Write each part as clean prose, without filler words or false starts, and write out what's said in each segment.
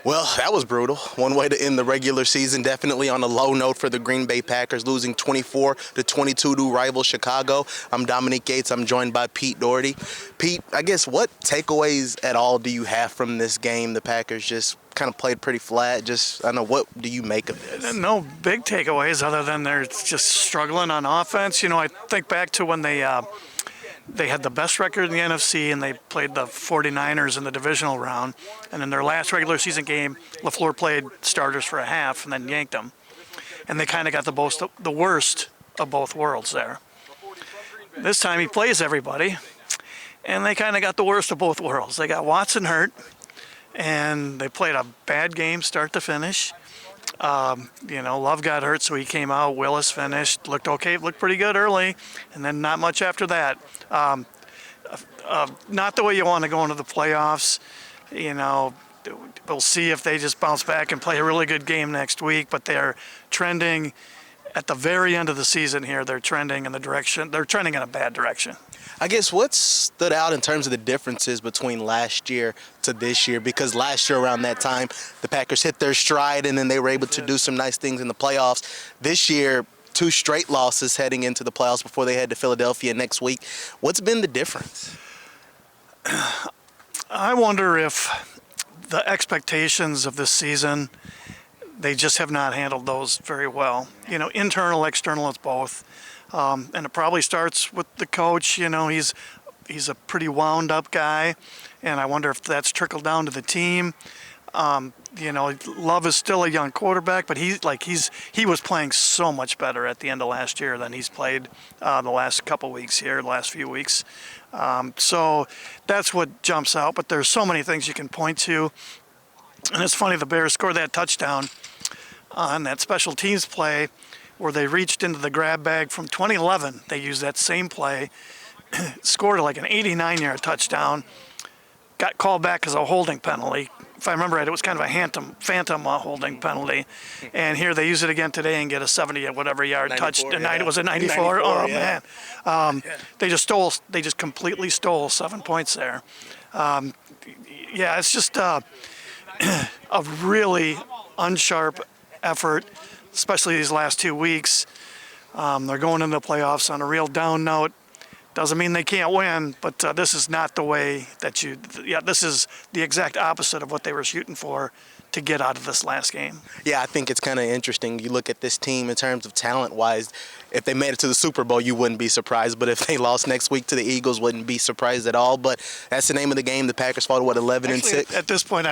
Well, that was brutal. One way to end the regular season, definitely on a low note for the Green Bay Packers, losing 24-22 to rival Chicago. I'm Dominique Yates. I'm joined by Pete Dougherty. Pete, I guess what takeaways at all do you have from this game? The Packers just kind of played pretty flat. I don't know, what do you make of this? No big takeaways other than they're just struggling on offense. You know, I think back to when they had the best record in the NFC, and they played the 49ers in the divisional round. And in their last regular season game, LaFleur played starters for a half and then yanked them. And they kind of got the worst of both worlds there. This time he plays everybody, and they kind of got the worst of both worlds. They got Watson hurt, and they played a bad game start to finish. Love got hurt, so he came out. Willis finished, looked okay, looked pretty good early, and then not much after that. Not the way you want to go into the playoffs. You know, we'll see if they just bounce back and play a really good game next week, but they're trending at the very end of the season here. They're trending in a bad direction. I guess what stood out in terms of the differences between last year to this year, because last year around that time, the Packers hit their stride and then they were able to do some nice things in the playoffs. This year, 2 straight losses heading into the playoffs before they head to Philadelphia next week. What's been the difference? I wonder if the expectations of this season, they just have not handled those very well. You know, internal, external, it's both. And it probably starts with the coach. You know, he's a pretty wound up guy, and I wonder if that's trickled down to the team. Love is still a young quarterback, but he was playing so much better at the end of last year than he's played the last couple weeks here, the last few weeks. So that's what jumps out. But there's so many things you can point to, and it's funny, the Bears scored that touchdown on that special teams play where they reached into the grab bag from 2011. They used that same play, scored like an 89-yard touchdown, got called back as a holding penalty. If I remember right, it was kind of a phantom holding penalty. And here they use it again today and get a 70-whatever-yard touchdown. Yeah. Was it 94? Oh, yeah. Man. They just completely stole 7 points there. It's just a really unsharp effort, especially these last 2 weeks. They're going into the playoffs on a real down note. Doesn't mean they can't win, but this is not the way this is the exact opposite of what they were shooting for to get out of this last game. Yeah, I think it's kind of interesting. You look at this team in terms of talent-wise. If they made it to the Super Bowl, you wouldn't be surprised. But if they lost next week to the Eagles, wouldn't be surprised at all. But that's the name of the game. The Packers fought, 11-6? At this point,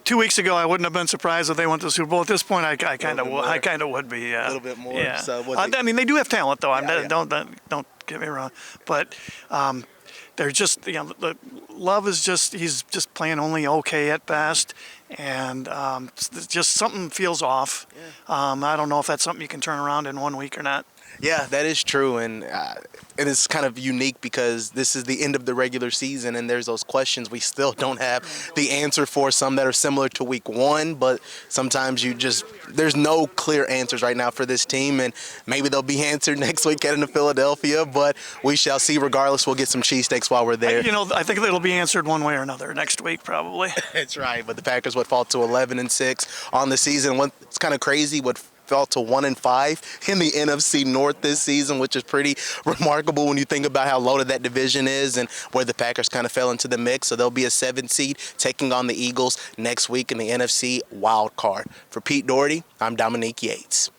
2 weeks ago, I wouldn't have been surprised if they went to the Super Bowl. At this point, I kind of would be. Yeah. A little bit more. Yeah. So they do have talent, though. Don't get me wrong. But they're just, the Love is he's just playing only okay at best. And just something feels off. Yeah. I don't know if that's something you can turn around in 1 week or not. Yeah, that is true, and it's kind of unique because this is the end of the regular season, and there's those questions we still don't have the answer for, some that are similar to week 1, but sometimes there's no clear answers right now for this team, and maybe they'll be answered next week heading to Philadelphia, but we shall see. Regardless, we'll get some cheesesteaks while we're there. I think it'll be answered one way or another next week, probably. That's right, but the Packers would fall to 11-6 on the season. It's kind of crazy what fell to 1-5 in the NFC North this season, which is pretty remarkable when you think about how loaded that division is and where the Packers kind of fell into the mix. So they'll be a 7 seed taking on the Eagles next week in the NFC wild card. For Pete Dougherty, I'm Dominique Yates.